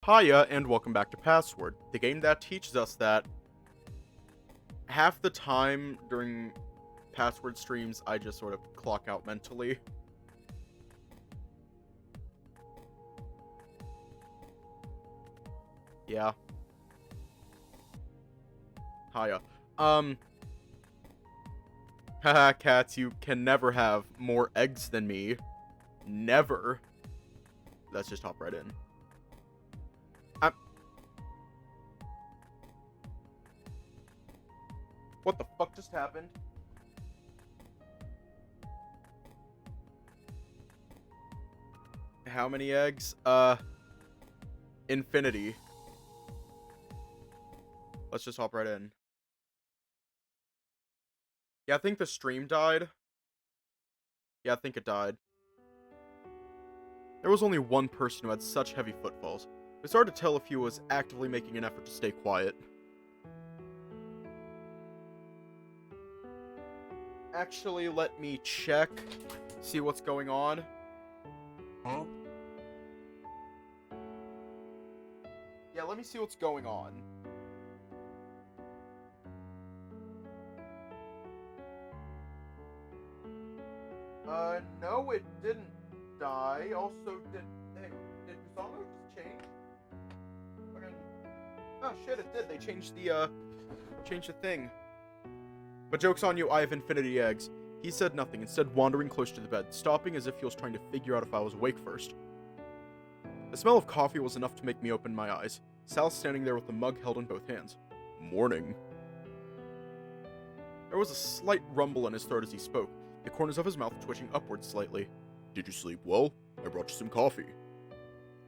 Hiya, and welcome back to Password, the game that teaches us that half the time during Password streams, I just sort of clock out mentally. Yeah. Hiya. Haha, cats, you can never have more eggs than me. Never. Let's just hop right in. What the fuck just happened? How many eggs? Infinity. Let's just hop right in. Yeah, I think the stream died. Yeah, I think it died. There was only one person who had such heavy footfalls. It's hard to tell if he was actively making an effort to stay quiet. Actually, let me check, see what's going on. Huh? Yeah, let me see what's going on. No, it didn't die. Also, did Kusama just change? Fucking... Oh shit, it did. They changed the thing. But joke's on you, I have infinity eggs. He said nothing, instead wandering close to the bed, stopping as if he was trying to figure out if I was awake first. The smell of coffee was enough to make me open my eyes. Sal standing there with the mug held in both hands. Morning. There was a slight rumble in his throat as he spoke, the corners of his mouth twitching upwards slightly. Did you sleep well? I brought you some coffee.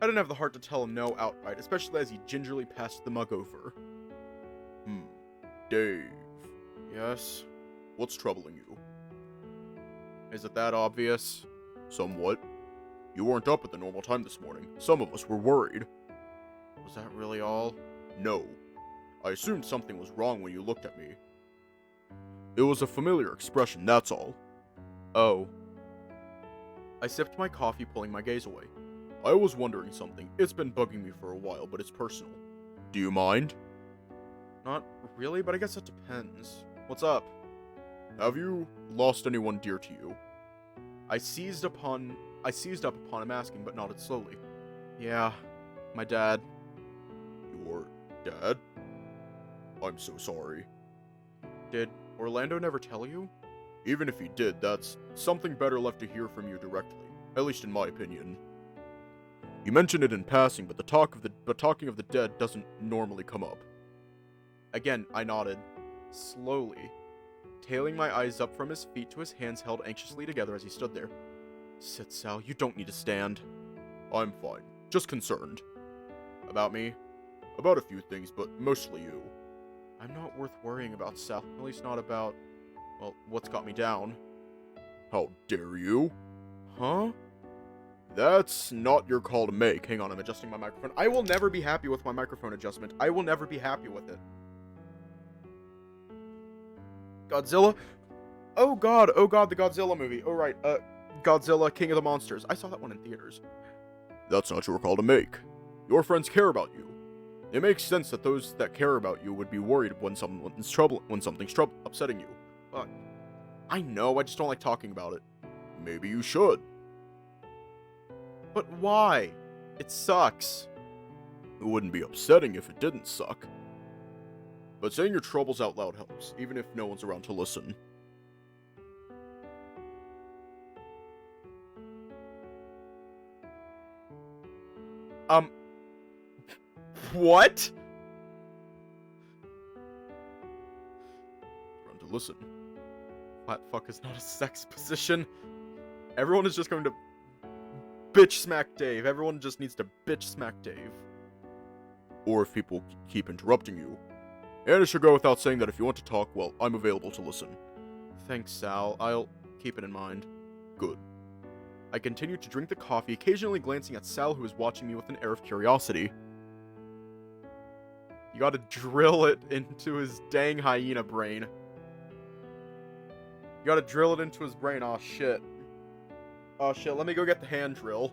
I didn't have the heart to tell him no outright, especially as he gingerly passed the mug over. Dave. Yes? What's troubling you? Is it that obvious? Somewhat. You weren't up at the normal time this morning. Some of us were worried. Was that really all? No. I assumed something was wrong when you looked at me. It was a familiar expression, that's all. Oh. I sipped my coffee, pulling my gaze away. I was wondering something. It's been bugging me for a while, but it's personal. Do you mind? Not really, but I guess it depends. What's up? Have you lost anyone dear to you? I seized up upon him asking, but nodded slowly. Yeah, my dad. Your dad? I'm so sorry. Did Orlando never tell you? Even if he did, that's something better left to hear from you directly, at least in my opinion. You mentioned it in passing, but talking of the dead doesn't normally come up. Again, I nodded, slowly, tailing my eyes up from his feet to his hands held anxiously together as he stood there. Sit, Sal, you don't need to stand. I'm fine, just concerned. About me? About a few things, but mostly you. I'm not worth worrying about, Sal, at least not about, well, what's got me down. How dare you? Huh? That's not your call to make. Hang on, I'm adjusting my microphone. I will never be happy with my microphone adjustment. I will never be happy with it. Godzilla? Oh god, the Godzilla movie. Oh right, Godzilla, King of the Monsters. I saw that one in theaters. That's not your call to make. Your friends care about you. It makes sense that those that care about you would be worried when something's upsetting you. But I know, I just don't like talking about it. Maybe you should. But why? It sucks. It wouldn't be upsetting if it didn't suck. But saying your troubles out loud helps, even if no one's around to listen. What? Around to listen. Flat fuck is not a sex position. Everyone is just going to bitch smack Dave. Everyone just needs to bitch smack Dave. Or if people keep interrupting you. And it should go without saying that if you want to talk, well, I'm available to listen. Thanks, Sal. I'll keep it in mind. Good. I continued to drink the coffee, occasionally glancing at Sal, who was watching me with an air of curiosity. You gotta drill it into his dang hyena brain. You gotta drill it into his brain. Aw, shit. Oh shit, let me go get the hand drill.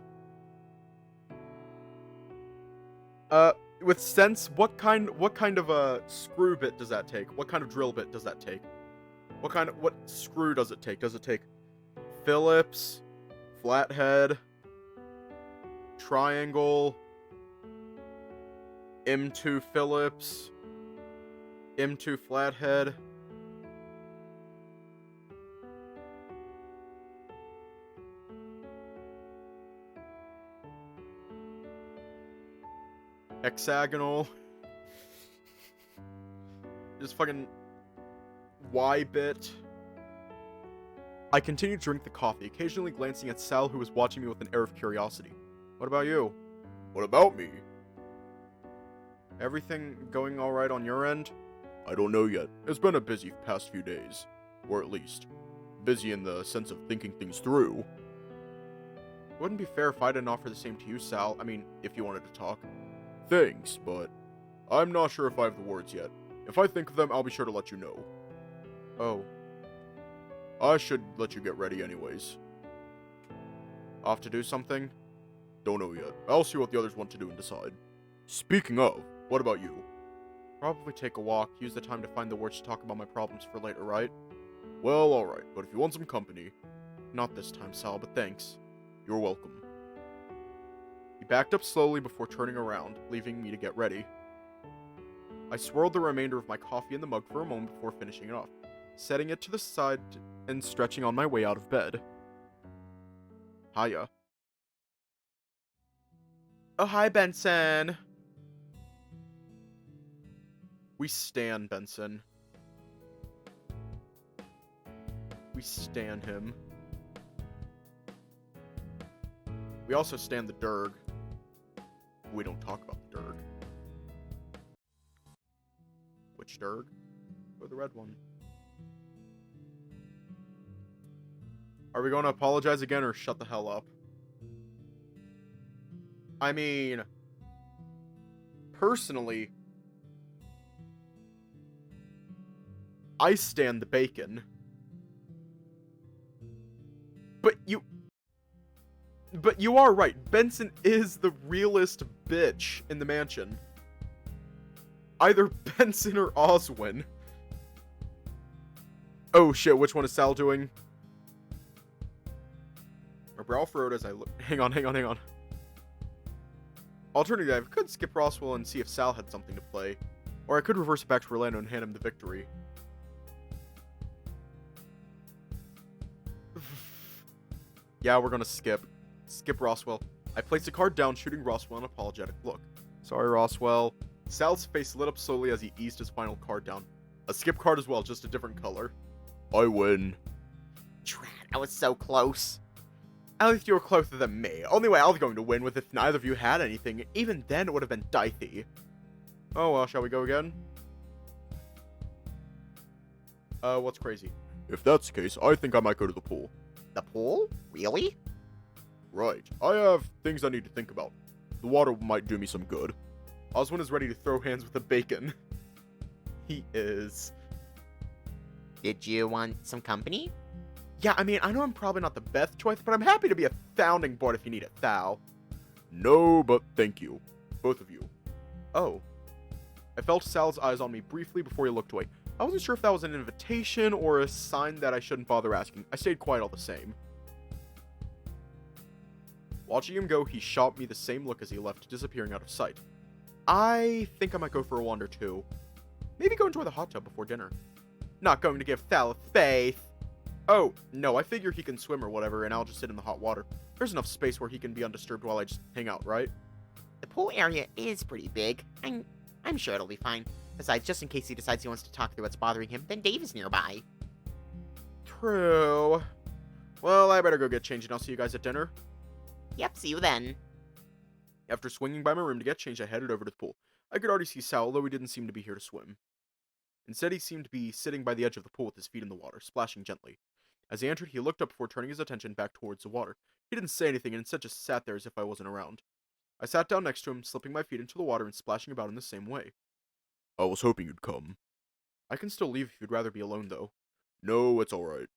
Uh, with sense, what kind of a screw bit does that take? What kind of drill bit does that take? What screw does it take? Does it take Phillips, flathead, triangle, M2 Phillips, M2 flathead? Hexagonal. Just fucking Y bit. I continued to drink the coffee, occasionally glancing at Sal, who was watching me with an air of curiosity. What about you? What about me? Everything going alright on your end? I don't know yet. It's been a busy past few days. Or at least, busy in the sense of thinking things through. It wouldn't be fair if I didn't offer the same to you, Sal. I mean, if you wanted to talk. Thanks, but I'm not sure if I have the words yet. If I think of them, I'll be sure to let you know. Oh. I should let you get ready anyways. Off to do something? Don't know yet. I'll see what the others want to do and decide. Speaking of, what about you? Probably take a walk, use the time to find the words to talk about my problems for later, right? Well, alright, but if you want some company... Not this time, Sal, but thanks. You're welcome. He backed up slowly before turning around, leaving me to get ready. I swirled the remainder of my coffee in the mug for a moment before finishing it off, setting it to the side and stretching on my way out of bed. Hiya. Oh, hi, Benson. We stan Benson. We stan him. We also stan the Derg. We don't talk about the Derg. Which Derg? Or the red one? Are we going to apologize again or shut the hell up? I mean, personally, I stand the bacon. But you are right. Benson is the realest bitch in the mansion. Either Benson or Oswin. Oh shit, which one is Sal doing? My brow furrowed as I look. Hang on. Alternatively, I could skip Roswell and see if Sal had something to play. Or I could reverse it back to Orlando and hand him the victory. Yeah, we're gonna skip. Skip Roswell. I placed a card down, shooting Roswell an apologetic look. Sorry, Roswell. Sal's face lit up slowly as he eased his final card down. A skip card as well, just a different color. I win. Drat, I was so close. At least you were closer than me. Only way I was going to win was if neither of you had anything. Even then, it would have been dicey. Oh well, shall we go again? What's crazy? If that's the case, I think I might go to the pool. The pool? Really? Right. I have things I need to think about. The water might do me some good. Oswin is ready to throw hands with the bacon. He is. Did you want some company? Yeah, I mean, I know I'm probably not the best choice, but I'm happy to be a founding board if you need it, Thal. No, but thank you. Both of you. Oh. I felt Sal's eyes on me briefly before he looked away. I wasn't sure if that was an invitation or a sign that I shouldn't bother asking. I stayed quiet all the same. Watching him go, he shot me the same look as he left, disappearing out of sight. I think I might go for a wander too. Maybe go enjoy the hot tub before dinner. Not going to give Thal a faith. Oh, no, I figure he can swim or whatever, and I'll just sit in the hot water. There's enough space where he can be undisturbed while I just hang out, right? The pool area is pretty big. I'm sure it'll be fine. Besides, just in case he decides he wants to talk through what's bothering him, then Dave is nearby. True. Well, I better go get changed and I'll see you guys at dinner. Yep, see you then. After swinging by my room to get changed, I headed over to the pool. I could already see Sal, although he didn't seem to be here to swim. Instead, he seemed to be sitting by the edge of the pool with his feet in the water, splashing gently. As he entered, he looked up before turning his attention back towards the water. He didn't say anything and instead just sat there as if I wasn't around. I sat down next to him, slipping my feet into the water and splashing about in the same way. I was hoping you'd come. I can still leave if you'd rather be alone, though. No, it's alright.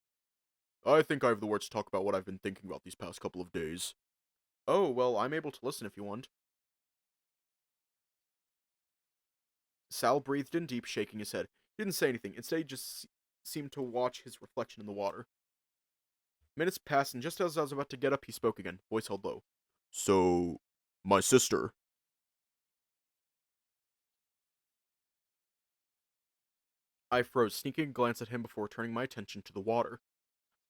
I think I have the words to talk about what I've been thinking about these past couple of days. Oh, well, I'm able to listen if you want. Sal breathed in deep, shaking his head. He didn't say anything. Instead, he just seemed to watch his reflection in the water. Minutes passed, and just as I was about to get up, he spoke again, voice held low. So, my sister. I froze, sneaking a glance at him before turning my attention to the water.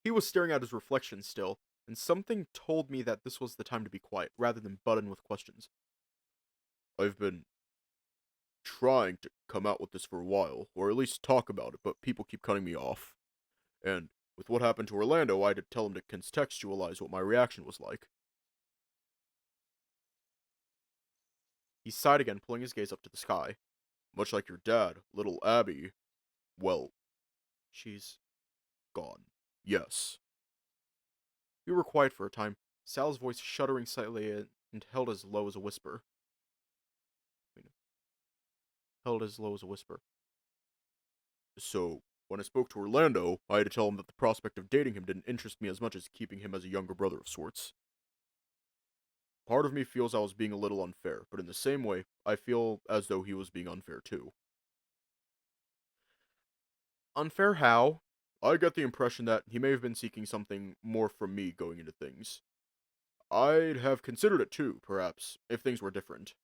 He was staring at his reflection still, and something told me that this was the time to be quiet, rather than butt in with questions. I've been trying to come out with this for a while, or at least talk about it, but people keep cutting me off. And with what happened to Orlando, I had to tell him to contextualize what my reaction was like. He sighed again, pulling his gaze up to the sky. Much like your dad, little Abby, well, she's gone. Yes. We were quiet for a time, Sal's voice shuddering slightly and held as low as a whisper. So, when I spoke to Orlando, I had to tell him that the prospect of dating him didn't interest me as much as keeping him as a younger brother of sorts. Part of me feels I was being a little unfair, but in the same way, I feel as though he was being unfair too. Unfair how? I get the impression that he may have been seeking something more from me going into things. I'd have considered it too, perhaps, if things were different.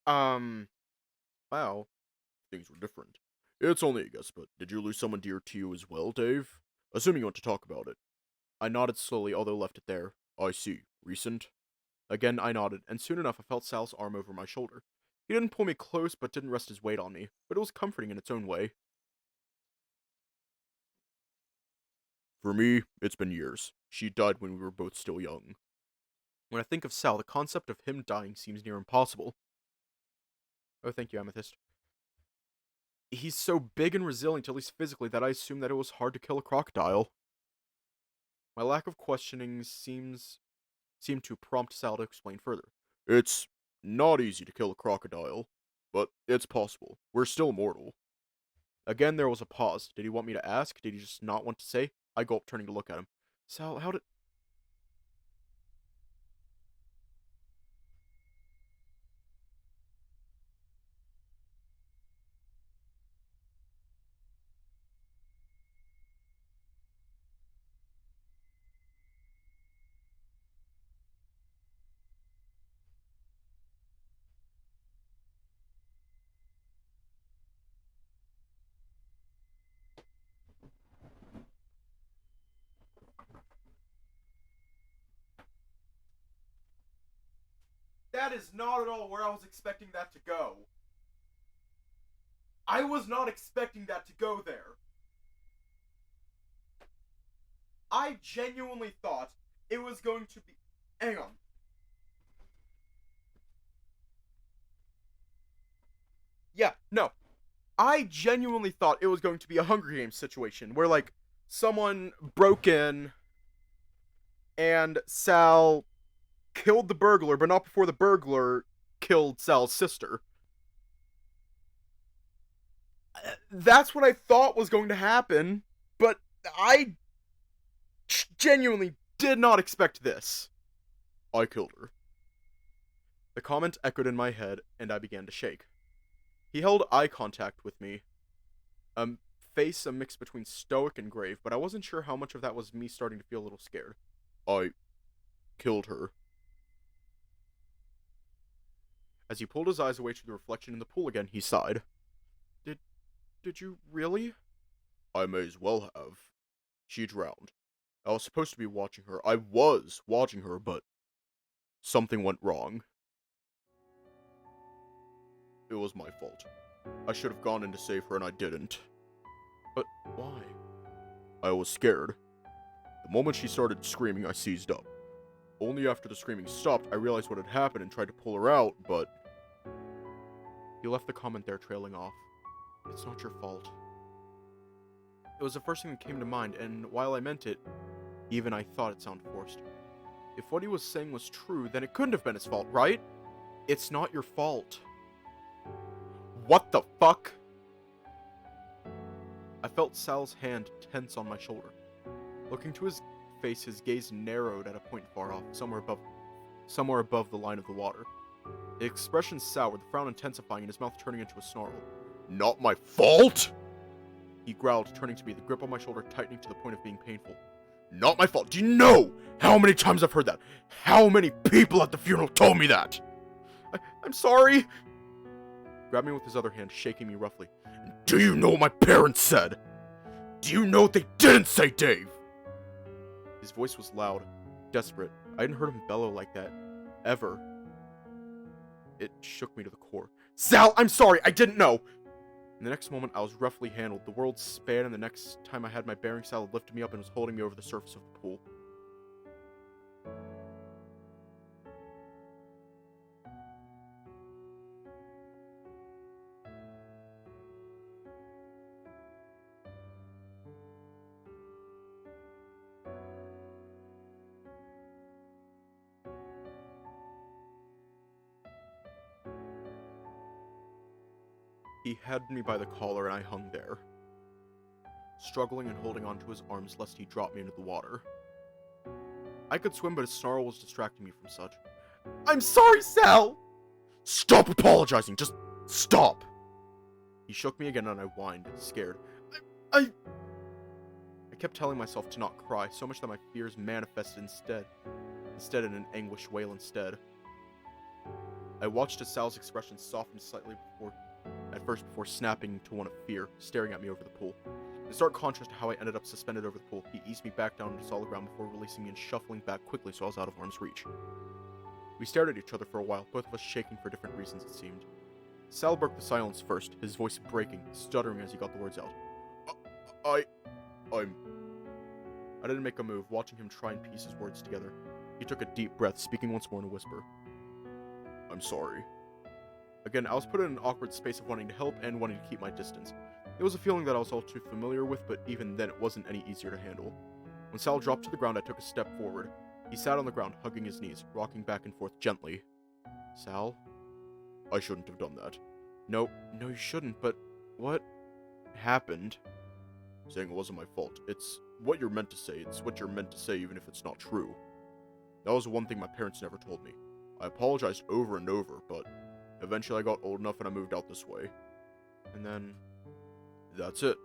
Um, wow, things were different. It's only a guess, but did you lose someone dear to you as well, Dave? Assuming you want to talk about it. I nodded slowly, although left it there. I see. Recent? Again, I nodded, and soon enough I felt Sal's arm over my shoulder. He didn't pull me close, but didn't rest his weight on me, but it was comforting in its own way. For me, it's been years. She died when we were both still young. When I think of Sal, the concept of him dying seems near impossible. Oh, thank you, Amethyst. He's so big and resilient, at least physically, that I assume that it was hard to kill a crocodile. My lack of questioning seemed to prompt Sal to explain further. It's not easy to kill a crocodile, but it's possible. We're still mortal. Again, there was a pause. Did he want me to ask? Did he just not want to say? I gulped, turning to look at him. Sal, how did... That is not at all where I was expecting that to go. I was not expecting that to go there. I genuinely thought it was going to be... Hang on. Yeah, no. I genuinely thought it was going to be a Hunger Games situation where, like, someone broke in and Sal killed the burglar, but not before the burglar killed Sal's sister. That's what I thought was going to happen, but I genuinely did not expect this. I killed her. The comment echoed in my head, and I began to shake. He held eye contact with me, a face a mix between stoic and grave, but I wasn't sure how much of that was me starting to feel a little scared. I killed her. As he pulled his eyes away to the reflection in the pool again, he sighed. Did you really? I may as well have. She drowned. I was supposed to be watching her. I was watching her, but something went wrong. It was my fault. I should have gone in to save her and I didn't. But why? I was scared. The moment she started screaming, I seized up. Only after the screaming stopped, I realized what had happened and tried to pull her out, but... He left the comment there trailing off. It's not your fault. It was the first thing that came to mind, and while I meant it, even I thought it sounded forced. If what he was saying was true, then it couldn't have been his fault, right? It's not your fault. What the fuck? I felt Sal's hand tense on my shoulder. Looking to his face, his gaze narrowed at a point far off, somewhere above the line of the water. The expression soured, the frown intensifying, and his mouth turning into a snarl. Not my fault? He growled, turning to me, the grip on my shoulder tightening to the point of being painful. Not my fault. Do you know how many times I've heard that? How many people at the funeral told me that? I'm sorry. Grabbed me with his other hand, shaking me roughly. And do you know what my parents said? Do you know what they didn't say, Dave? His voice was loud, desperate. I hadn't heard him bellow like that, ever. It shook me to the core. Sal, I'm sorry, I didn't know! In the next moment, I was roughly handled. The world span, and the next time I had my bearings, Sal had lifted me up and was holding me over the surface of the pool. He had me by the collar, and I hung there, struggling and holding onto his arms lest he drop me into the water. I could swim, but his snarl was distracting me from such. I'm sorry, Sal! Stop apologizing! Just stop! He shook me again, and I whined, scared. I kept telling myself to not cry, so much that my fears manifested instead in an anguished wail instead. I watched as Sal's expression softened slightly before snapping to one of fear, staring at me over the pool. In stark contrast to how I ended up suspended over the pool, he eased me back down into solid ground before releasing me and shuffling back quickly so I was out of arm's reach. We stared at each other for a while, both of us shaking for different reasons it seemed. Sal broke the silence first, his voice breaking, stuttering as he got the words out. I didn't make a move, watching him try and piece his words together. He took a deep breath, speaking once more in a whisper. I'm sorry. Again, I was put in an awkward space of wanting to help and wanting to keep my distance. It was a feeling that I was all too familiar with, but even then it wasn't any easier to handle. When Sal dropped to the ground, I took a step forward. He sat on the ground, hugging his knees, rocking back and forth gently. Sal? I shouldn't have done that. No, you shouldn't, but what happened? Saying it wasn't my fault. It's what you're meant to say. It's what you're meant to say, even if it's not true. That was one thing my parents never told me. I apologized over and over, but eventually I got old enough and I moved out this way. And then, that's it.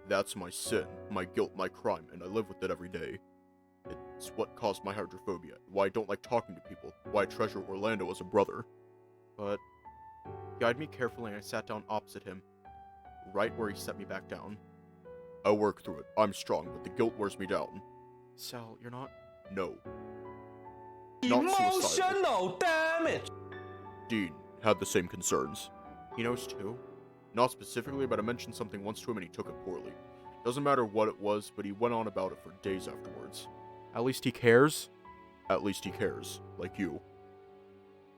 That's my sin, my guilt, my crime, and I live with it every day. It's what caused my hydrophobia, why I don't like talking to people, why I treasure Orlando as a brother. But he guided me carefully and I sat down opposite him, right where he set me back down. I work through it. I'm strong, but the guilt wears me down. Sal, you're not... No. Not suicidal. Emotional damage! Dean had the same concerns. He knows too? Not specifically, but I mentioned something once to him and he took it poorly. Doesn't matter what it was, but he went on about it for days afterwards. At least he cares? At least he cares. Like you.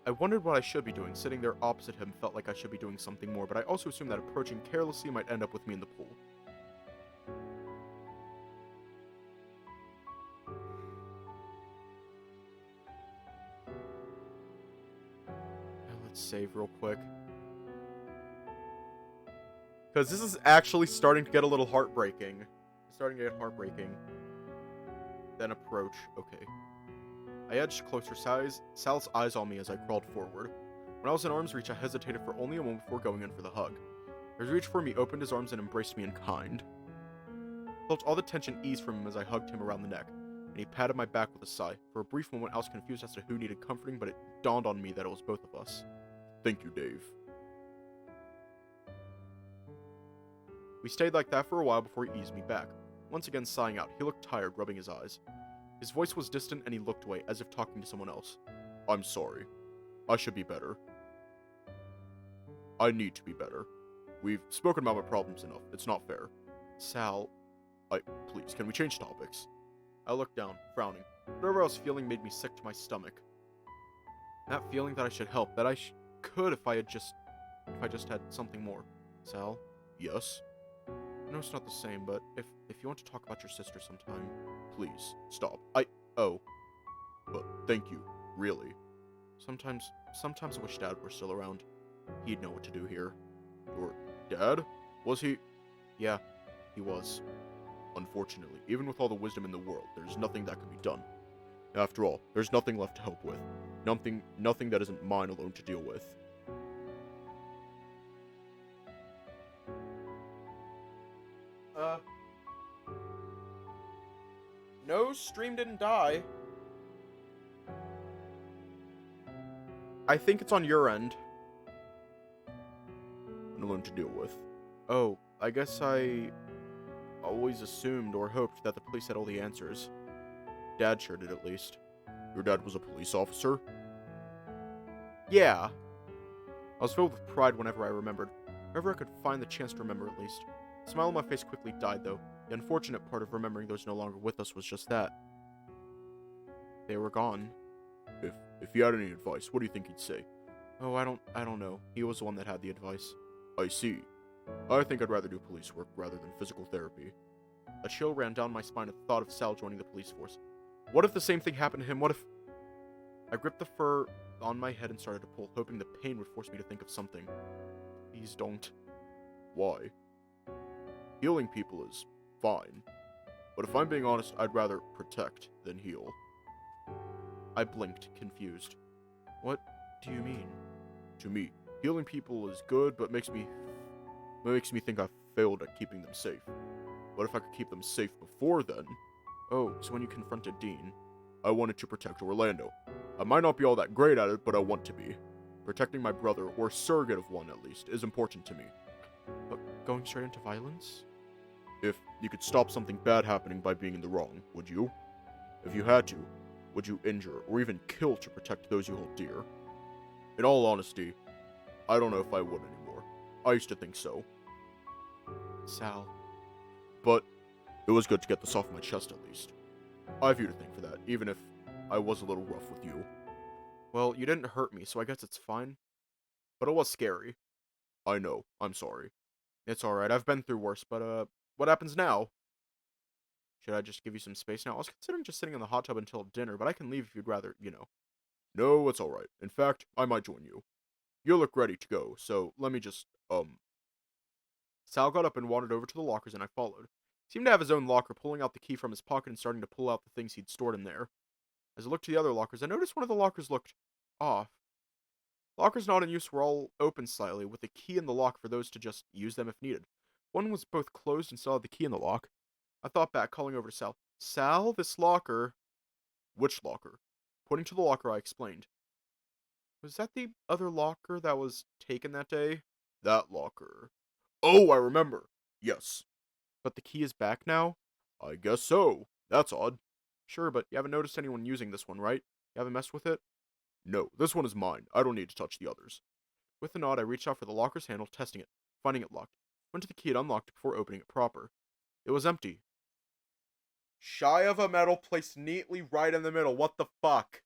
I wondered what I should be doing. Sitting there opposite him felt like I should be doing something more, but I also assumed that approaching carelessly might end up with me in the pool. Let's save real quick. Because this is actually starting to get a little heartbreaking. It's starting to get heartbreaking. Then approach. Okay. I edged closer, Sal's eyes on me as I crawled forward. When I was in arm's reach, I hesitated for only a moment before going in for the hug. His reach for me opened his arms and embraced me in kind. Felt all the tension ease from him as I hugged him around the neck, and he patted my back with a sigh. For a brief moment, I was confused as to who needed comforting, but it dawned on me that it was both of us. Thank you, Dave. We stayed like that for a while before he eased me back. Once again sighing out, he looked tired, rubbing his eyes. His voice was distant and he looked away, as if talking to someone else. I'm sorry. I should be better. I need to be better. We've spoken about my problems enough. It's not fair. Sal, please, can we change topics? I looked down, frowning. Whatever I was feeling made me sick to my stomach. That feeling that I should help, that I could if I just had something more. Sal? Yes? I know it's not the same, but if you want to talk about your sister sometime, please, stop. Oh. But thank you, really. Sometimes I wish Dad were still around. He'd know what to do here. Your dad? Was he? Yeah, he was. Unfortunately, even with all the wisdom in the world, there's nothing that can be done. After all, there's nothing left to help with. Nothing that isn't mine alone to deal with. No, stream didn't die. I think it's on your end. And alone to deal with. Oh, I guess I always assumed or hoped that the police had all the answers. Dad sure did, at least. Your dad was a police officer? Yeah. I was filled with pride whenever I remembered. Whenever I could find the chance to remember, at least. The smile on my face quickly died, though. The unfortunate part of remembering those no longer with us was just that. They were gone. If he had any advice, what do you think he'd say? Oh, I don't know. He was the one that had the advice. I see. I think I'd rather do police work rather than physical therapy. A chill ran down my spine at the thought of Sal joining the police force. What if the same thing happened to him? What if... I gripped the fur on my head and started to pull, hoping the pain would force me to think of something. Please don't. Why? Healing people is fine. But if I'm being honest, I'd rather protect than heal. I blinked, confused. What do you mean? To me, healing people is good, but makes me think I've failed at keeping them safe. What if I could keep them safe before then? Oh, so when you confronted Dean, I wanted to protect Orlando. I might not be all that great at it, but I want to be. Protecting my brother, or surrogate of one at least, is important to me. But going straight into violence? If you could stop something bad happening by being in the wrong, would you? If you had to, would you injure or even kill to protect those you hold dear? In all honesty, I don't know if I would anymore. I used to think so. Sal. But it was good to get this off my chest at least. I have you to thank for that, even if I was a little rough with you. Well, you didn't hurt me, so I guess it's fine. But it was scary. I know. I'm sorry. It's alright. I've been through worse, but, what happens now? Should I just give you some space now? I was considering just sitting in the hot tub until dinner, but I can leave if you'd rather, you know. No, it's alright. In fact, I might join you. You look ready to go, so let me just, Sal got up and wandered over to the lockers, and I followed. He seemed to have his own locker, pulling out the key from his pocket and starting to pull out the things he'd stored in there. As I looked to the other lockers, I noticed one of the lockers looked off. Lockers not in use were all open slightly, with a key in the lock for those to just use them if needed. One was both closed and still had the key in the lock. I thought back, calling over to Sal. Sal, this locker... Which locker? Pointing to the locker, I explained. Was that the other locker that was taken that day? That locker. Oh, I remember. Yes. But the key is back now? I guess so. That's odd. Sure, but you haven't noticed anyone using this one, right? You haven't messed with it? No, this one is mine. I don't need to touch the others. With a nod, I reached out for the locker's handle, testing it, finding it locked. Went to the key and unlocked it before opening it proper. It was empty. Shy of a medal placed neatly right in the middle. What the fuck?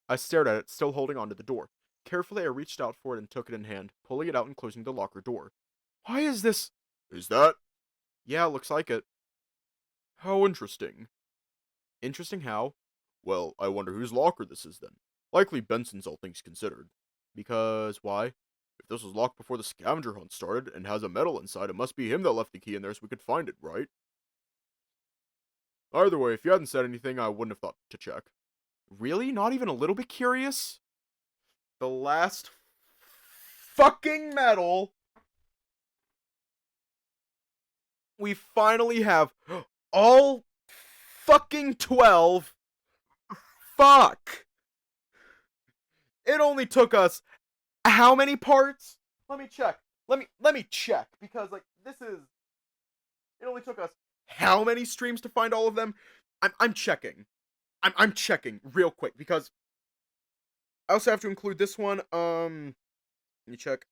I stared at it, still holding onto the door. Carefully, I reached out for it and took it in hand, pulling it out and closing the locker door. Why is this? Is that? Yeah, looks like it. How interesting. Interesting how? Well, I wonder whose locker this is then. Likely Benson's, all things considered. Because, why? If this was locked before the scavenger hunt started and has a medal inside, it must be him that left the key in there so we could find it, right? Either way, if you hadn't said anything, I wouldn't have thought to check. Really? Not even a little bit curious? The last fucking medal. We finally have all fucking 12. Fuck. It only took us how many parts? Let me check. Let me check because like this is it only took us how many streams to find all of them? I'm checking. I'm checking real quick because I also have to include this one. Let me check.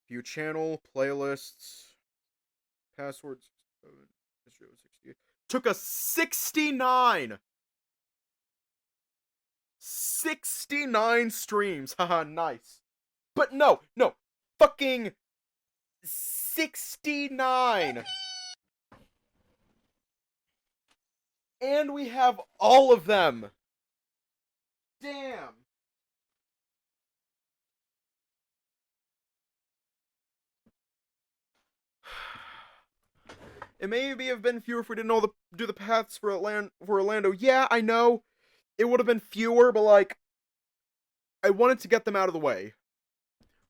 View channel, playlists, passwords. History of 60. Took us 69. 69 streams. Haha, nice. But no, fucking 69. And we have all of them. Damn. It maybe have been fewer if we didn't do the paths for Orlando. Yeah, I know. It would have been fewer, but like, I wanted to get them out of the way.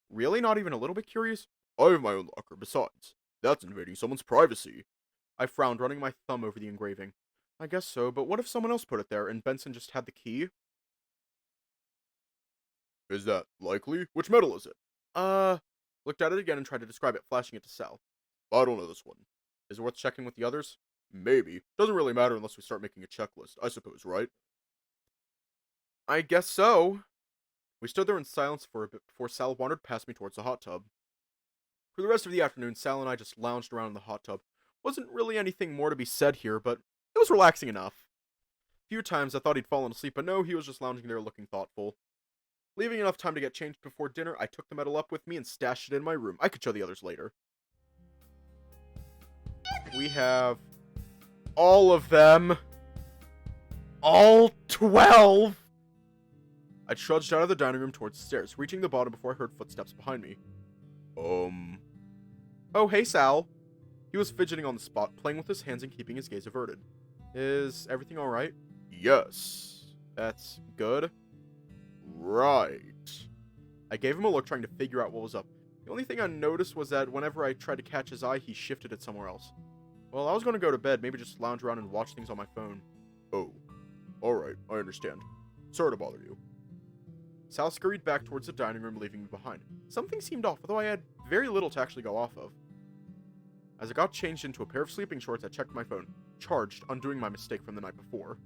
Really? Not even a little bit curious? I have my own locker, besides. That's invading someone's privacy. I frowned, running my thumb over the engraving. I guess so, but what if someone else put it there and Benson just had the key? Is that likely? Which medal is it? Looked at it again and tried to describe it, flashing it to Sal. I don't know this one. Is it worth checking with the others? Maybe. Doesn't really matter unless we start making a checklist, I suppose, right? I guess so. We stood there in silence for a bit before Sal wandered past me towards the hot tub. For the rest of the afternoon, Sal and I just lounged around in the hot tub. Wasn't really anything more to be said here, but it was relaxing enough. A few times I thought he'd fallen asleep, but no, he was just lounging there looking thoughtful. Leaving enough time to get changed before dinner, I took the medal up with me and stashed it in my room. I could show the others later. We have all of them. All 12! I trudged out of the dining room towards the stairs, reaching the bottom before I heard footsteps behind me. Oh, hey, Sal. He was fidgeting on the spot, playing with his hands and keeping his gaze averted. Is everything alright? Yes. That's good. Right. I gave him a look, trying to figure out what was up. The only thing I noticed was that whenever I tried to catch his eye, he shifted it somewhere else. Well, I was going to go to bed, maybe just lounge around and watch things on my phone. Oh. Alright, I understand. Sorry to bother you. Sal scurried back towards the dining room, leaving me behind. Something seemed off, although I had very little to actually go off of. As I got changed into a pair of sleeping shorts, I checked my phone. Charged, undoing my mistake from the night before.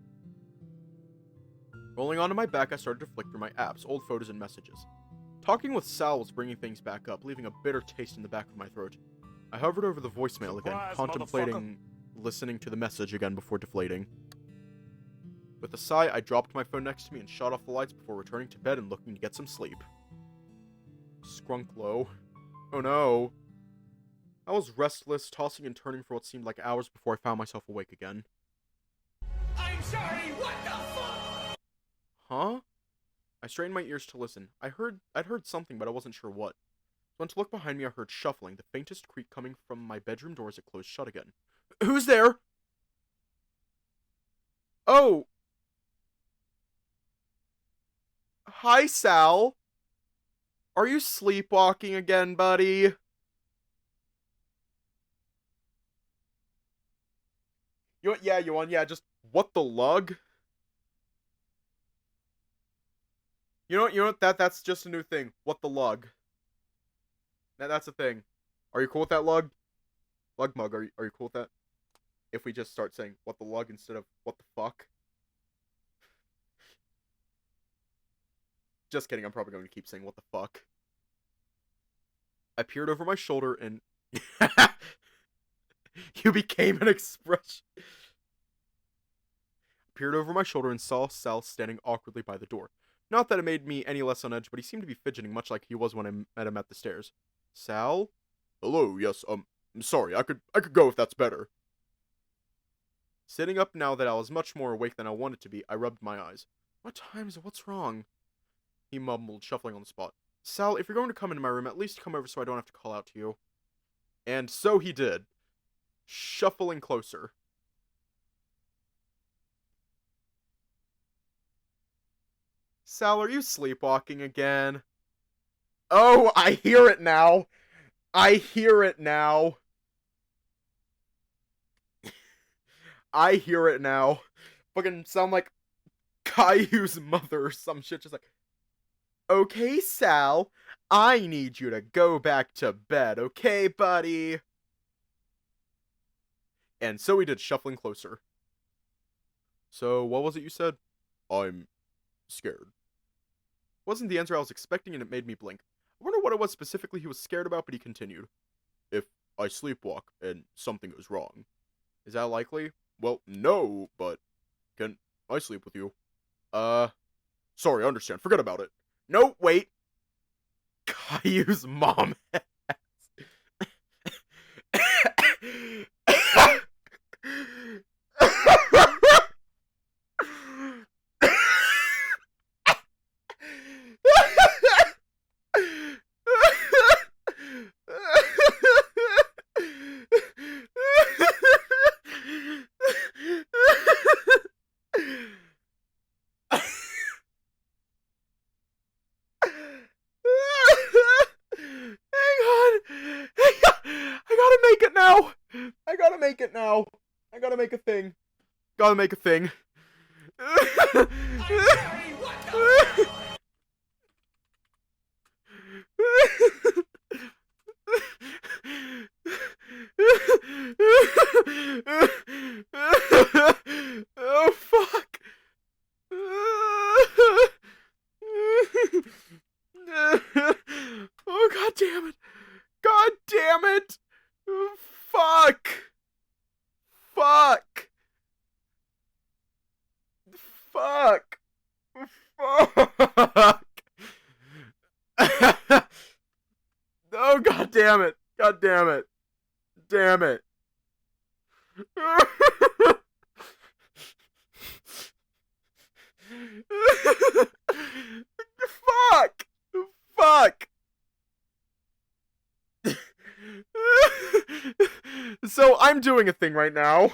Rolling onto my back, I started to flick through my apps, old photos and messages. Talking with Sal was bringing things back up, leaving a bitter taste in the back of my throat. I hovered over the voicemail again, contemplating listening to the message again before deflating. With a sigh, I dropped my phone next to me and shut off the lights before returning to bed and looking to get some sleep. Scrunk low. Oh no. I was restless, tossing and turning for what seemed like hours before I found myself awake again. I'm sorry, what the fuck? Huh? I strained my ears to listen. I'd heard something, but I wasn't sure what. When to look behind me, I heard shuffling, the faintest creak coming from my bedroom door as it closed shut again. Who's there? Oh! Hi, Sal. Are you sleepwalking again, buddy? Just what the lug? You know what, that's just a new thing. What the lug? That's a thing. Are you cool with that, lug? Lug mug, are you cool with that? If we just start saying what the lug instead of what the fuck? Just kidding, I'm probably going to keep saying what the fuck. I peered over my shoulder and you became an expression. Peered over my shoulder and saw Sal standing awkwardly by the door. Not that it made me any less on edge, but he seemed to be fidgeting much like he was when I met him at the stairs. Sal? Hello, yes, I'm sorry, I could go if that's better. Sitting up now that I was much more awake than I wanted to be, I rubbed my eyes. What time is it? What's wrong? He mumbled, shuffling on the spot. Sal, if you're going to come into my room, at least come over so I don't have to call out to you. And so he did, shuffling closer. Sal, are you sleepwalking again? Oh, I hear it now. I hear it now. I hear it now. Fucking sound like Caillou's mother or some shit. Just like, okay, Sal, I need you to go back to bed, okay, buddy? And so he did, shuffling closer. So, what was it you said? I'm scared. Wasn't the answer I was expecting, and it made me blink. I wonder what it was specifically he was scared about, but he continued. If I sleepwalk and something goes wrong. Is that likely? Well, no, but can I sleep with you? Sorry, I understand. Forget about it. No, wait. Caillou's mom has... it now. I gotta make a thing. Gotta make a thing. I'm sorry, what the fuck? Oh, fuck. Oh, god damn it. God damn it. Fuck. Fuck. Fuck. Fuck. Oh, god damn it. God damn it. Damn it. Fuck. Fuck. So I'm doing a thing right now.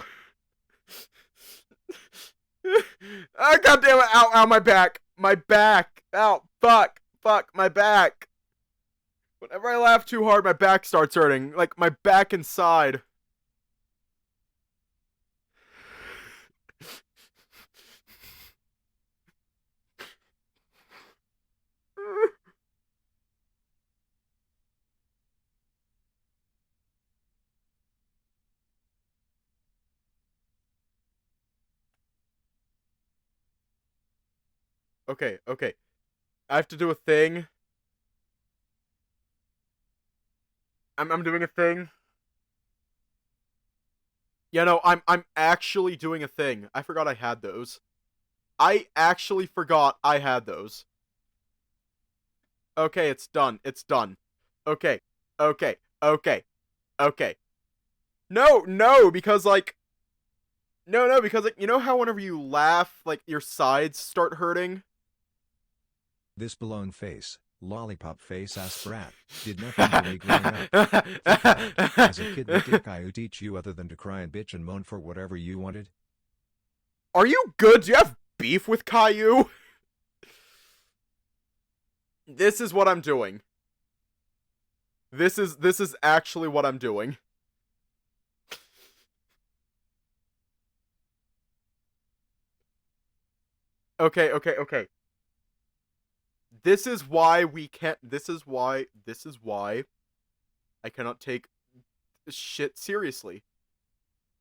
Oh, god damn it. Ow, ow, my back. My back. Ow, fuck. Fuck, my back. Whenever I laugh too hard, my back starts hurting. Like, my back inside. Okay, okay. I have to do a thing. I'm doing a thing. Yeah, no, I'm actually doing a thing. I forgot I had those. I actually forgot I had those. Okay, it's done. It's done. Okay. Okay. Okay. Okay. No, no, because like no, because like you know how whenever you laugh, like your sides start hurting? This balloon face, lollipop face ass brat, did nothing to me growing up. As a kid, what did Caillou teach you other than to cry and bitch and moan for whatever you wanted? Are you good? Do you have beef with Caillou? This is what I'm doing. This is actually what I'm doing. Okay, okay, okay. This is why we can't. This is why I cannot take shit seriously.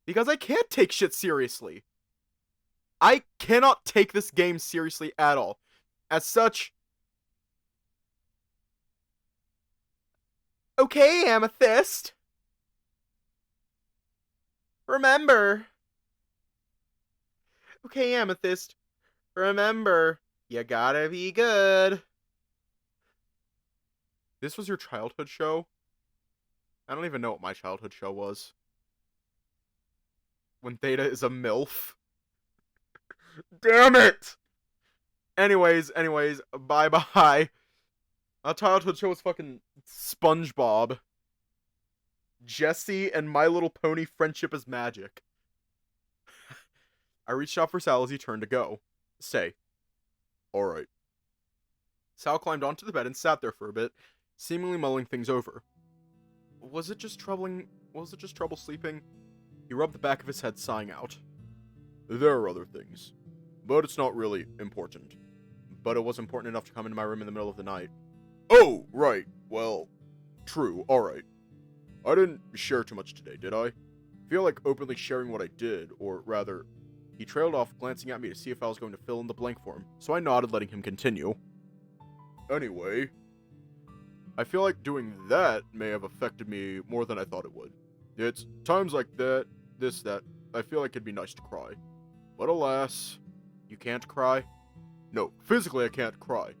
Because I can't take shit seriously. I cannot take this game seriously at all. As such. Okay, Amethyst. Remember. Okay, Amethyst. Remember. You gotta be good. This was your childhood show? I don't even know what my childhood show was. When Theta is a MILF. Damn it! Anyways, bye-bye. Our childhood show was fucking SpongeBob. Jesse and My Little Pony Friendship is Magic. I reached out for Sal as he turned to go. Say. Alright. Sal climbed onto the bed and sat there for a bit, seemingly mulling things over. Was it just trouble sleeping? He rubbed the back of his head, sighing out. There are other things, but it's not really important. But it was important enough to come into my room in the middle of the night. Oh, right. Well, true. Alright. I didn't share too much today, did I? Feel like openly sharing what I did, or rather, he trailed off, glancing at me to see if I was going to fill in the blank for him, so I nodded, letting him continue. Anyway, I feel like doing that may have affected me more than I thought it would. It's times like that, I feel like it'd be nice to cry. But alas, you can't cry? No, physically I can't cry.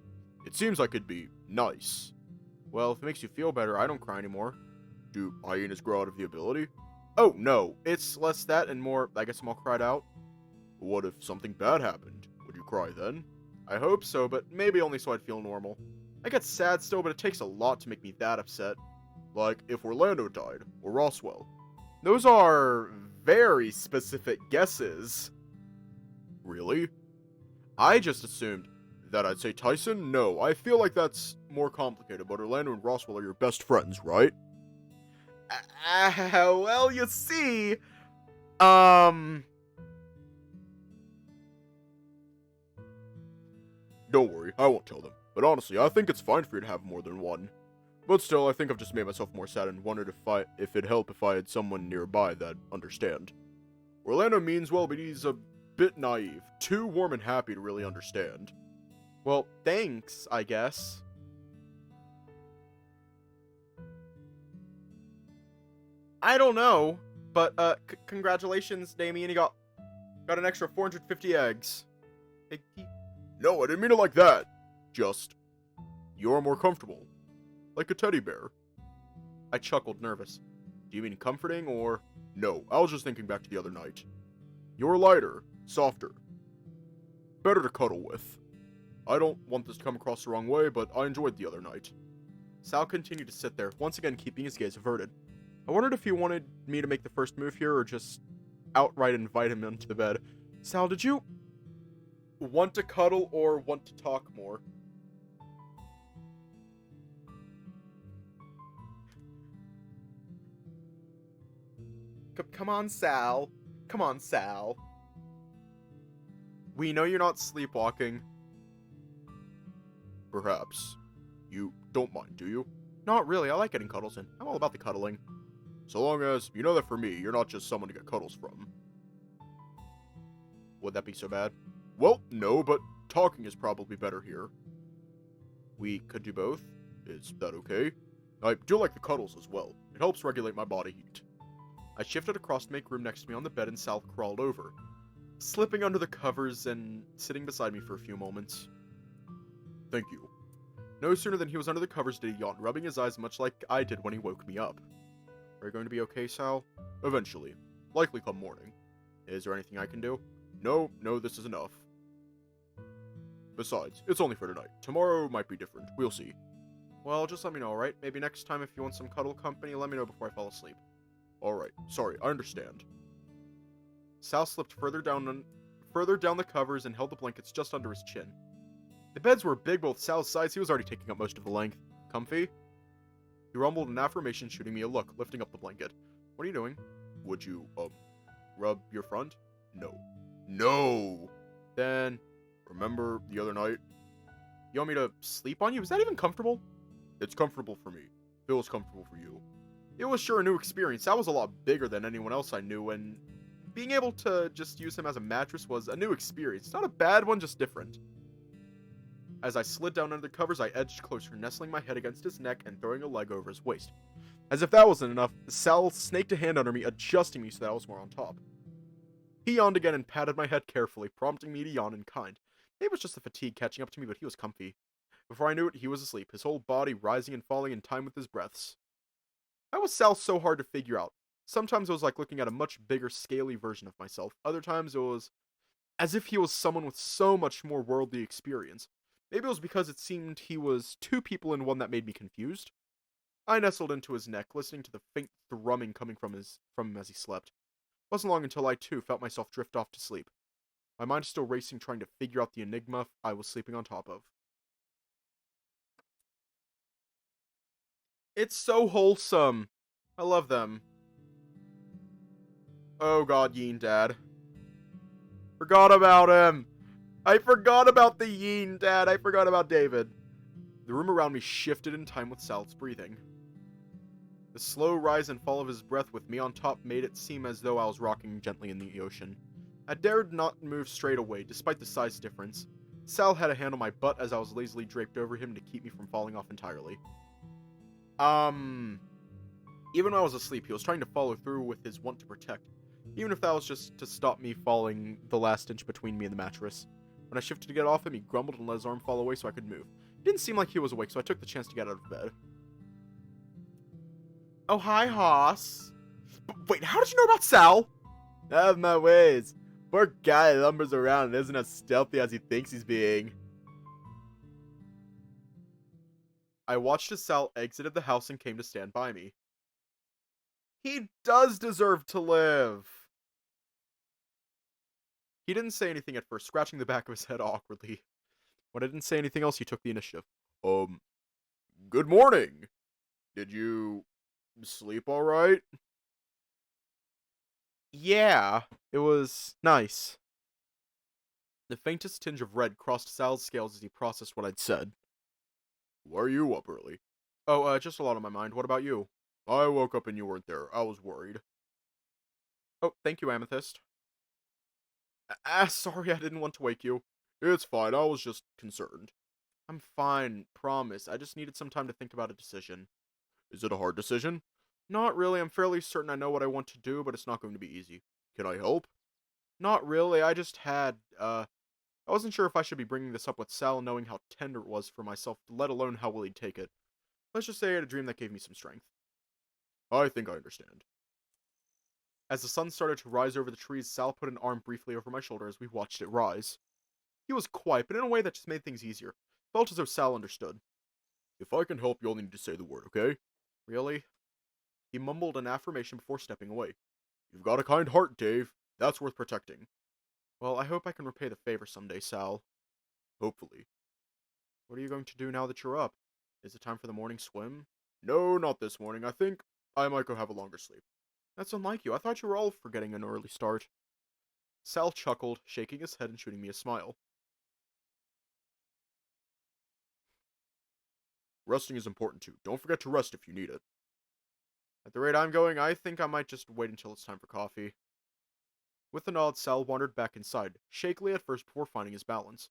It seems like it'd be nice. Well, if it makes you feel better, I don't cry anymore. Do hyenas grow out of the ability? Oh, no, it's less that and more, I guess I'm all cried out. What if something bad happened? Would you cry then? I hope so, but maybe only so I'd feel normal. I get sad still, but it takes a lot to make me that upset. Like, if Orlando died, or Roswell. Those are very specific guesses. Really? I just assumed that I'd say Tyson? No, I feel like that's more complicated, but Orlando and Roswell are your best friends, right? Well, you see, Don't worry, I won't tell them. But honestly, I think it's fine for you to have more than one. But still, I think I've just made myself more sad and wondered if it'd help if I had someone nearby that'd understand. Orlando means well, but he's a bit naive. Too warm and happy to really understand. Well, thanks, I guess. I don't know, but, congratulations, Damien, you got an extra 450 eggs. No, I didn't mean it like that. Just, you're more comfortable. Like a teddy bear. I chuckled, nervous. Do you mean comforting, or... No, I was just thinking back to the other night. You're lighter, softer. Better to cuddle with. I don't want this to come across the wrong way, but I enjoyed the other night. Sal continued to sit there, once again keeping his gaze averted. I wondered if he wanted me to make the first move here, or just outright invite him into the bed. Sal, did you want to cuddle or want to talk more? Come on, Sal. Come on, Sal. We know you're not sleepwalking. Perhaps. You don't mind, do you? Not really, I like getting cuddles in. I'm all about the cuddling. So long as you know that for me, you're not just someone to get cuddles from. Would that be so bad? Well, no, but talking is probably better here. We could do both. Is that okay? I do like the cuddles as well. It helps regulate my body heat. I shifted across to make room next to me on the bed and Sal crawled over, slipping under the covers and sitting beside me for a few moments. Thank you. No sooner than he was under the covers did he yawn, rubbing his eyes much like I did when he woke me up. Are you going to be okay, Sal? Eventually. Likely come morning. Is there anything I can do? No, this is enough. Besides, it's only for tonight. Tomorrow might be different. We'll see. Well, just let me know, alright? Maybe next time if you want some cuddle company, let me know before I fall asleep. Alright, sorry, I understand. Sal slipped further down the covers and held the blankets just under his chin. The beds were big, both Sal's sides. He was already taking up most of the length. Comfy? He rumbled an affirmation, shooting me a look, lifting up the blanket. What are you doing? Would you, rub your front? No. No! Then, remember the other night? You want me to sleep on you? Is that even comfortable? It's comfortable for me. Feels comfortable for you. It was sure a new experience. Sal was a lot bigger than anyone else I knew, and being able to just use him as a mattress was a new experience. Not a bad one, just different. As I slid down under the covers, I edged closer, nestling my head against his neck and throwing a leg over his waist. As if that wasn't enough, Sal snaked a hand under me, adjusting me so that I was more on top. He yawned again and patted my head carefully, prompting me to yawn in kind. Maybe it was just the fatigue catching up to me, but he was comfy. Before I knew it, he was asleep, his whole body rising and falling in time with his breaths. Why was Sal so hard to figure out? Sometimes it was like looking at a much bigger, scaly version of myself. Other times it was as if he was someone with so much more worldly experience. Maybe it was because it seemed he was two people in one that made me confused. I nestled into his neck, listening to the faint thrumming coming from him as he slept. It wasn't long until I, too, felt myself drift off to sleep. My mind still racing, trying to figure out the enigma I was sleeping on top of. It's so wholesome. I love them. Oh god, Yeen Dad. Forgot about him. I forgot about the Yeen Dad. I forgot about David. The room around me shifted in time with Sal's breathing. The slow rise and fall of his breath with me on top made it seem as though I was rocking gently in the ocean. I dared not move straight away, despite the size difference. Sal had a hand on my butt as I was lazily draped over him to keep me from falling off entirely. Even when I was asleep, he was trying to follow through with his want to protect, even if that was just to stop me falling the last inch between me and the mattress. When I shifted to get off him, he grumbled and let his arm fall away so I could move. It didn't seem like he was awake, so I took the chance to get out of bed. Oh, hi, Hoss. Wait, how did you know about Sal? I have my ways. Poor guy lumbers around and isn't as stealthy as he thinks he's being. I watched as Sal exited the house and came to stand by me. He does deserve to live. He didn't say anything at first, scratching the back of his head awkwardly. When I didn't say anything else, he took the initiative. Good morning. Did you sleep alright? Yeah, it was nice. The faintest tinge of red crossed Sal's scales as he processed what I'd said. Why are you up early? Oh, just a lot on my mind. What about you? I woke up and you weren't there. I was worried. Oh, thank you, Amethyst. Sorry, I didn't want to wake you. It's fine, I was just concerned. I'm fine, promise. I just needed some time to think about a decision. Is it a hard decision? Not really, I'm fairly certain I know what I want to do, but it's not going to be easy. Can I help? Not really, I wasn't sure if I should be bringing this up with Sal, knowing how tender it was for myself, let alone how well he'd take it. Let's just say I had a dream that gave me some strength. I think I understand. As the sun started to rise over the trees, Sal put an arm briefly over my shoulder as we watched it rise. He was quiet, but in a way that just made things easier. Felt as though Sal understood. If I can help, you only need to say the word, okay? Really? He mumbled an affirmation before stepping away. You've got a kind heart, Dave. That's worth protecting. Well, I hope I can repay the favor someday, Sal. Hopefully. What are you going to do now that you're up? Is it time for the morning swim? No, not this morning. I think I might go have a longer sleep. That's unlike you. I thought you were all for getting an early start. Sal chuckled, shaking his head and shooting me a smile. Resting is important too. Don't forget to rest if you need it. At the rate I'm going, I think I might just wait until it's time for coffee. With a nod, Sal wandered back inside, shakily at first before finding his balance.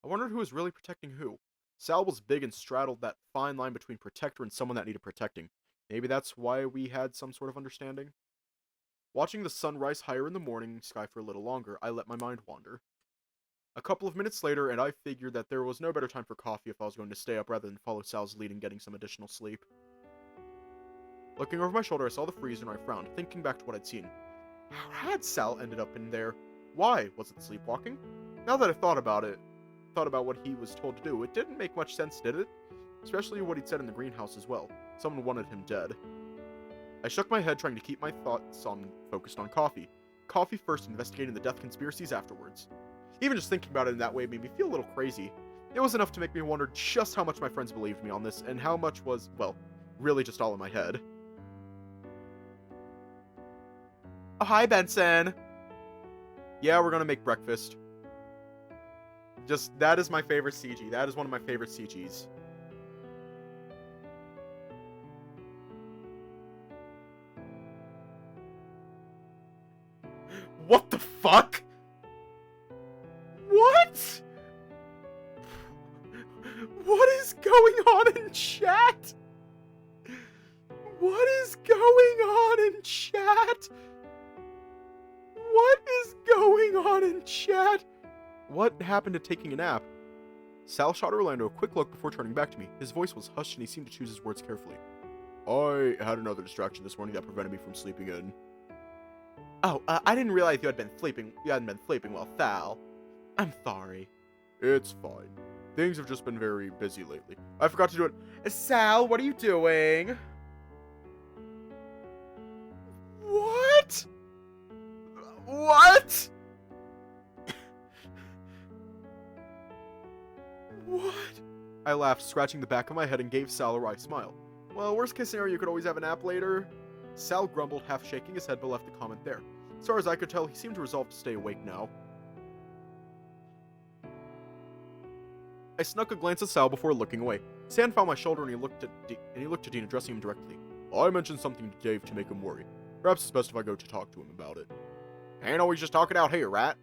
I wondered who was really protecting who. Sal was big and straddled that fine line between protector and someone that needed protecting. Maybe that's why we had some sort of understanding. Watching the sun rise higher in the morning sky for a little longer, I let my mind wander. A couple of minutes later, and I figured that there was no better time for coffee if I was going to stay up rather than follow Sal's lead in getting some additional sleep. Looking over my shoulder, I saw the freezer and I frowned, thinking back to what I'd seen. How had Sal ended up in there? Why? Was it sleepwalking? Now that I thought about what he was told to do, it didn't make much sense, did it? Especially what he'd said in the greenhouse as well. Someone wanted him dead. I shook my head, trying to keep my thoughts focused on coffee. Coffee first, investigating the death conspiracies afterwards. Even just thinking about it in that way made me feel a little crazy. It was enough to make me wonder just how much my friends believed me on this, and how much was, well, really just all in my head. Oh, hi, Benson! Yeah, we're gonna make breakfast. That is my favorite CG. That is one of my favorite CGs. What the fuck? What? What is going on in chat? What is going on in chat? What is going on in chat? What happened to taking a nap? Sal shot Orlando a quick look before turning back to me. His voice was hushed and he seemed to choose his words carefully. I had another distraction this morning that prevented me from sleeping in. Oh, I didn't realize you hadn't been sleeping well, Sal. I'm sorry. It's fine. Things have just been very busy lately. I forgot to do it. Sal, what are you doing? What? What? What? I laughed, scratching the back of my head, and gave Sal a wry smile. Well, worst case scenario, you could always have a nap later. Sal grumbled, half shaking his head, but left the comment there. As far as I could tell, he seemed resolved to stay awake now. I snuck a glance at Sal before looking away. Stan found my shoulder and he looked to Dean, addressing him directly. I mentioned something to Dave to make him worry. Perhaps it's best if I go to talk to him about it. Ain't always just talk it out here, right?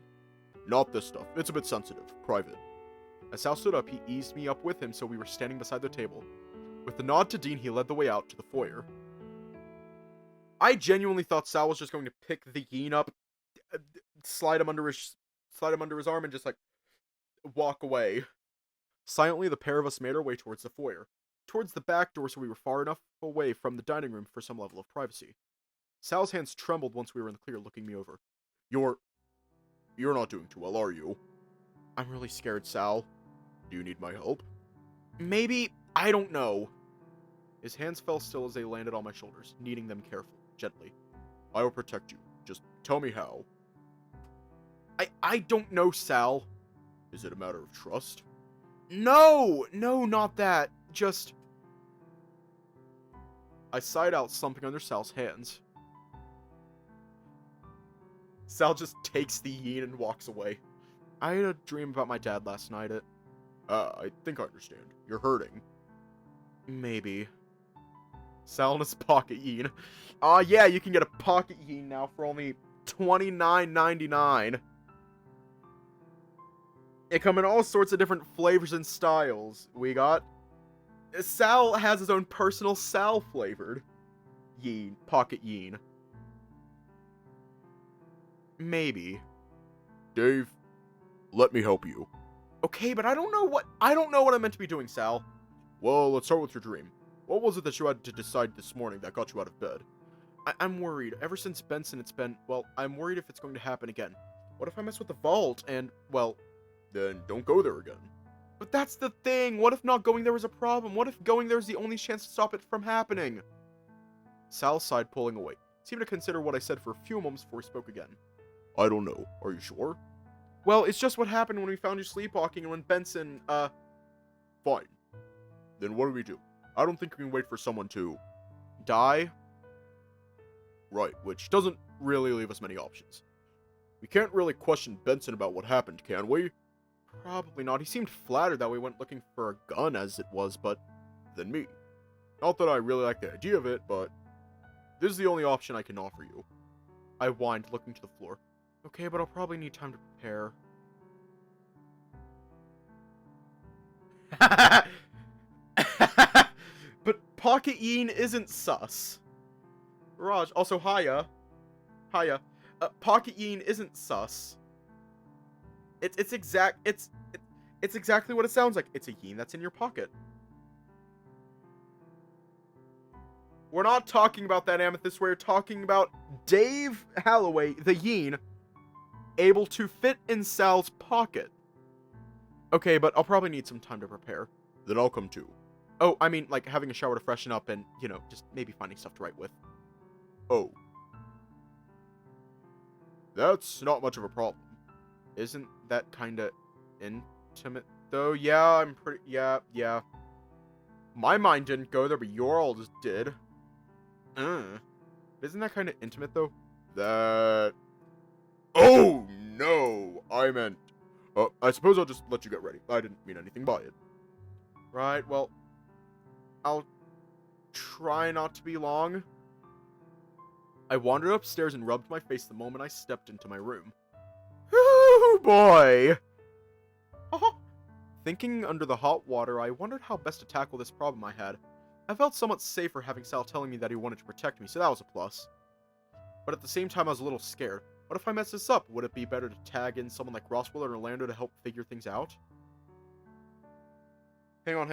Not this stuff. It's a bit sensitive. Private. As Sal stood up, he eased me up with him so we were standing beside the table. With a nod to Dean, he led the way out to the foyer. I genuinely thought Sal was just going to pick the yeen up, slide him under his arm, and just walk away. Silently, the pair of us made our way towards the foyer, towards the back door so we were far enough away from the dining room for some level of privacy. Sal's hands trembled once we were in the clear, looking me over. You're not doing too well, are you? I'm really scared, Sal. Do you need my help? Maybe. I don't know. His hands fell still as they landed on my shoulders, kneading them carefully, gently. I will protect you. Just tell me how. I don't know, Sal. Is it a matter of trust? No, not that. Just... I sighed out, slumping under Sal's hands. Sal just takes the yeen and walks away. I had a dream about my dad last night. I think I understand. You're hurting. Maybe. Sal in his pocket yeen. Yeah, you can get a pocket yeen now for only $29.99. They come in all sorts of different flavors and styles. We got... Sal has his own personal Sal flavored yeen, pocket yeen. Maybe. Dave, let me help you. Okay, but I don't know what I'm meant to be doing, Sal. Well, let's start with your dream. What was it that you had to decide this morning that got you out of bed? I'm worried. Ever since Benson, it's been, well, I'm worried if it's going to happen again. What if I mess with the vault and, well, then don't go there again. But that's the thing. What if not going there is a problem? What if going there is the only chance to stop it from happening? Sal sighed, pulling away. Seemed to consider what I said for a few moments before he spoke again. I don't know. Are you sure? Well, it's just what happened when we found you sleepwalking and when Benson, Fine. Then what do we do? I don't think we can wait for someone to... die? Right, which doesn't really leave us many options. We can't really question Benson about what happened, can we? Probably not. He seemed flattered that we went looking for a gun as it was, but... then me. Not that I really like the idea of it, but... this is the only option I can offer you. I whined, looking to the floor. Okay, but I'll probably need time to prepare. But Pocket Yeen isn't sus. Raj, also hiya. Hiya. Pocket Yeen isn't sus. It's exactly what it sounds like. It's a yeen that's in your pocket. We're not talking about that amethyst. We're talking about Dave Halloway, the yeen, able to fit in Sal's pocket. Okay, but I'll probably need some time to prepare. Then I'll come too. Oh, I mean, like, having a shower to freshen up and, you know, just maybe finding stuff to write with. Oh. That's not much of a problem. Isn't that kinda intimate, though? Yeah, yeah. My mind didn't go there, but yours did. Isn't that kinda intimate, though? That... Oh, no! I meant... I suppose I'll just let you get ready. I didn't mean anything by it. Right, well... I'll try not to be long. I wandered upstairs and rubbed my face the moment I stepped into my room. Oh, boy! Thinking under the hot water, I wondered how best to tackle this problem I had. I felt somewhat safer having Sal telling me that he wanted to protect me, so that was a plus. But at the same time, I was a little scared. What if I mess this up? Would it be better to tag in someone like Roswell or Orlando to help figure things out? Hang on.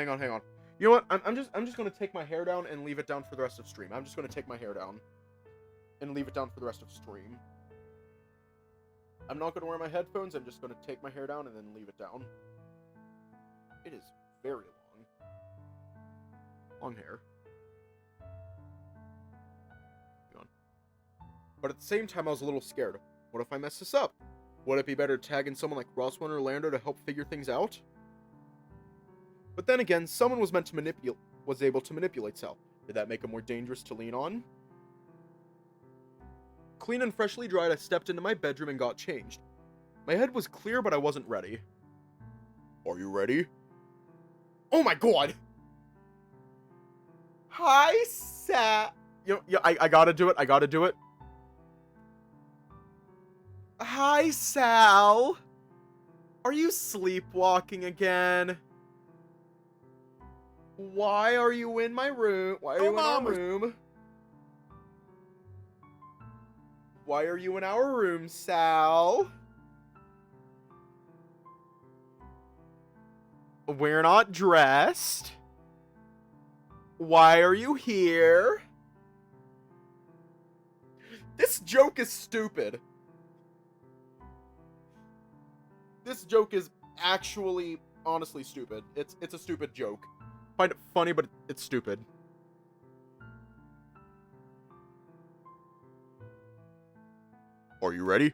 You know what? I'm just gonna take my hair down and leave it down for the rest of stream. I'm just gonna take my hair down and leave it down for the rest of stream. I'm not gonna wear my headphones. I'm just gonna take my hair down and then leave it down. It is very long. Long hair. Hang on. But at the same time, I was a little scared. What if I mess this up? Would it be better to tag in someone like Roswell or Orlando to help figure things out? But then again, someone was able to manipulate Sal. Did that make him more dangerous to lean on? Clean and freshly dried, I stepped into my bedroom and got changed. My head was clear, but I wasn't ready. Are you ready? Oh my god! Hi, Sal. I gotta do it. Hi, Sal. Are you sleepwalking again? Why are you in my room? Why are you in our room? Why are you in our room, Sal? We're not dressed. Why are you here? This joke is stupid. This joke is actually, honestly stupid. It's a stupid joke. I find it funny, but it's stupid. Are you ready?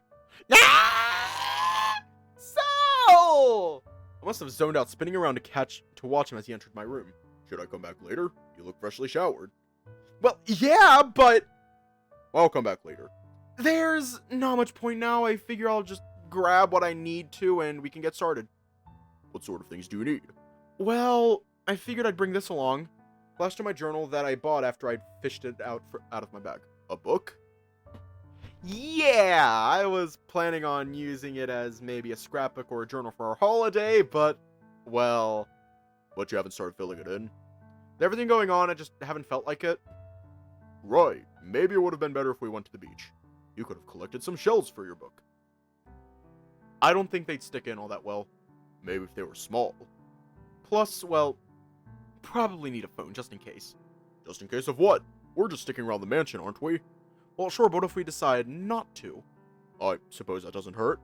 So! I must have zoned out, spinning around to watch him as he entered my room. Should I come back later? You look freshly showered. Well, yeah, but... I'll come back later. There's not much point now. I figure I'll just grab what I need to and we can get started. What sort of things do you need? Well, I figured I'd bring this along. Flashed in my journal that I bought after I'd fished it out of my bag. A book? Yeah, I was planning on using it as maybe a scrapbook or a journal for our holiday, but, well... But you haven't started filling it in? With everything going on, I just haven't felt like it. Right. Maybe it would have been better if we went to the beach. You could have collected some shells for your book. I don't think they'd stick in all that well. Maybe if they were small. Plus, well, probably need a phone just in case. Just in case of what? We're just sticking around the mansion, aren't we? Well, sure, but what if we decide not to? I suppose that doesn't hurt.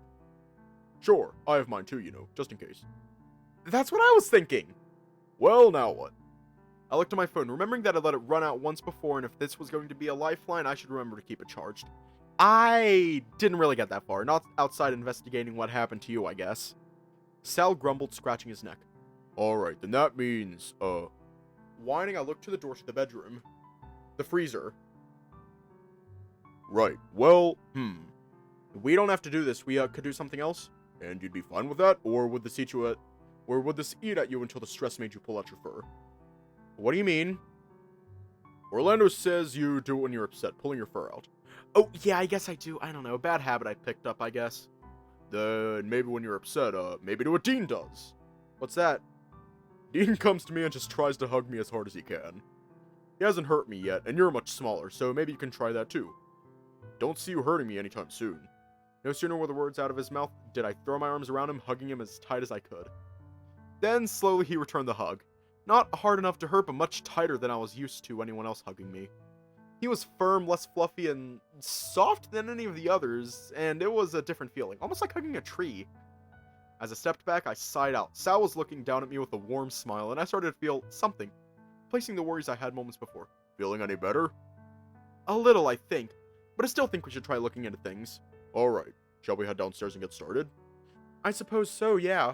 Sure, I have mine too, just in case. That's what I was thinking. Well, now what? I looked at my phone, remembering that I let it run out once before, and if this was going to be a lifeline, I should remember to keep it charged. I didn't really get that far, not outside investigating what happened to you, I guess. Sal grumbled, scratching his neck. Alright, then that means, Whining, I looked to the door to the bedroom. The freezer. Right, well, We don't have to do this, we could do something else? And you'd be fine with that, or would this eat at you until the stress made you pull out your fur? What do you mean? Orlando says you do it when you're upset, pulling your fur out. Oh, yeah, I guess I do. I don't know, a bad habit I picked up, I guess. Then maybe when you're upset, maybe do what Dean does. What's that? Dean comes to me and just tries to hug me as hard as he can. He hasn't hurt me yet, and you're much smaller, so maybe you can try that too. Don't see you hurting me anytime soon. No sooner were the words out of his mouth did I throw my arms around him, hugging him as tight as I could. Then, slowly, he returned the hug. Not hard enough to hurt, but much tighter than I was used to anyone else hugging me. He was firm, less fluffy, and soft than any of the others, and it was a different feeling, almost like hugging a tree. As I stepped back, I sighed out. Sal was looking down at me with a warm smile, and I started to feel something, placing the worries I had moments before. Feeling any better? A little, I think, but I still think we should try looking into things. Alright, shall we head downstairs and get started? I suppose so, yeah.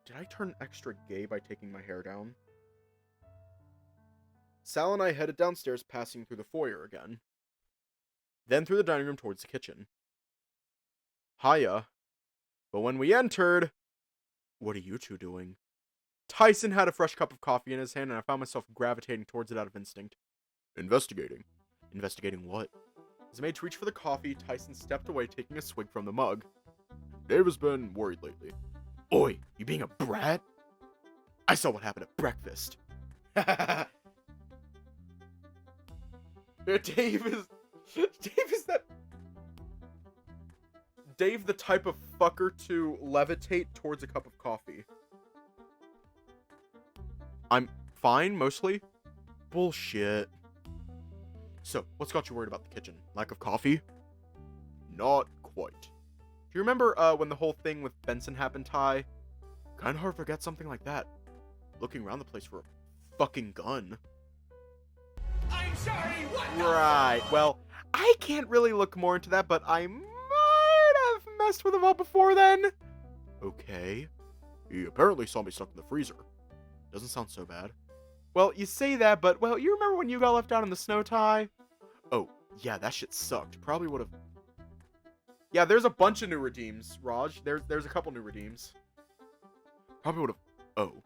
Did I turn extra gay by taking my hair down? Sal and I headed downstairs, passing through the foyer again. Then through the dining room towards the kitchen. Hiya. But when we entered... What are you two doing? Tyson had a fresh cup of coffee in his hand, and I found myself gravitating towards it out of instinct. Investigating. Investigating what? As I made to reach for the coffee, Tyson stepped away, taking a swig from the mug. Dave has been worried lately. Oi, you being a brat? I saw what happened at breakfast. Dave the type of fucker to levitate towards a cup of coffee. I'm fine, mostly. Bullshit. So, what's got you worried about the kitchen? Lack of coffee? Not quite. Do you remember when the whole thing with Benson happened, Ty? Kinda hard to forget something like that. Looking around the place for a fucking gun. I'm sorry, what the Right, fuck? well, I can't really look more into that, but I might have messed with him all before then. Okay. He apparently saw me stuck in the freezer. Doesn't sound so bad. Well, you say that, but, well, you remember when you got left out in the snow, Ty? Oh, yeah, that shit sucked. Probably would have... Yeah, there's a bunch of new redeems, Raj. There's a couple new redeems. Probably would have... Oh.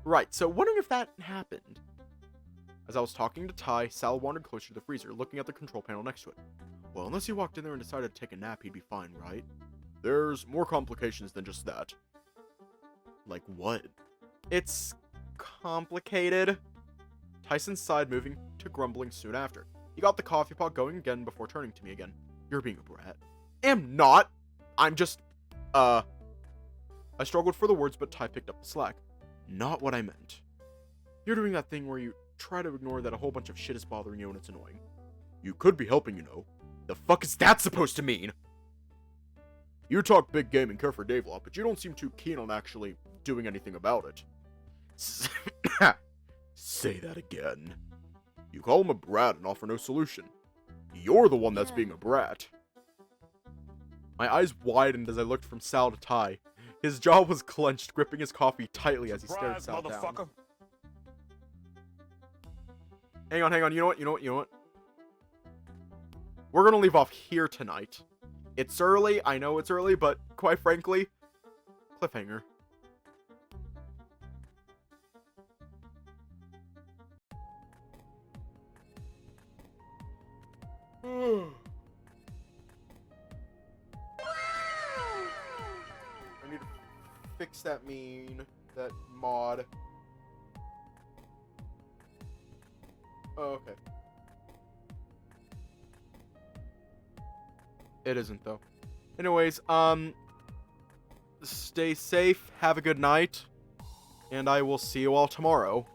Right, so wondering if that happened. As I was talking to Ty, Sal wandered closer to the freezer, looking at the control panel next to it. Well, unless he walked in there and decided to take a nap, he'd be fine, right? There's more complications than just that. Like what? It's complicated. Tyson sighed, moving to grumbling soon after. He got the coffee pot going again before turning to me again. You're being a brat. Am not. I'm just, I struggled for the words, but Ty picked up the slack. Not what I meant. You're doing that thing where you try to ignore that a whole bunch of shit is bothering you and it's annoying. You could be helping, The fuck is that supposed to mean? You talk big game and care for Dave a lot, but you don't seem too keen on actually doing anything about it. Say that again. You call him a brat and offer no solution. You're the one that's being a brat. My eyes widened as I looked from Sal to Ty. His jaw was clenched, gripping his coffee tightly as he stared Sal down. Hang on. You know what? we're gonna leave off here tonight. It's early, I know it's early, but quite frankly, cliffhanger. I need to fix that that mod. Oh, okay. It isn't though. Anyways, stay safe, have a good night, and I will see you all tomorrow.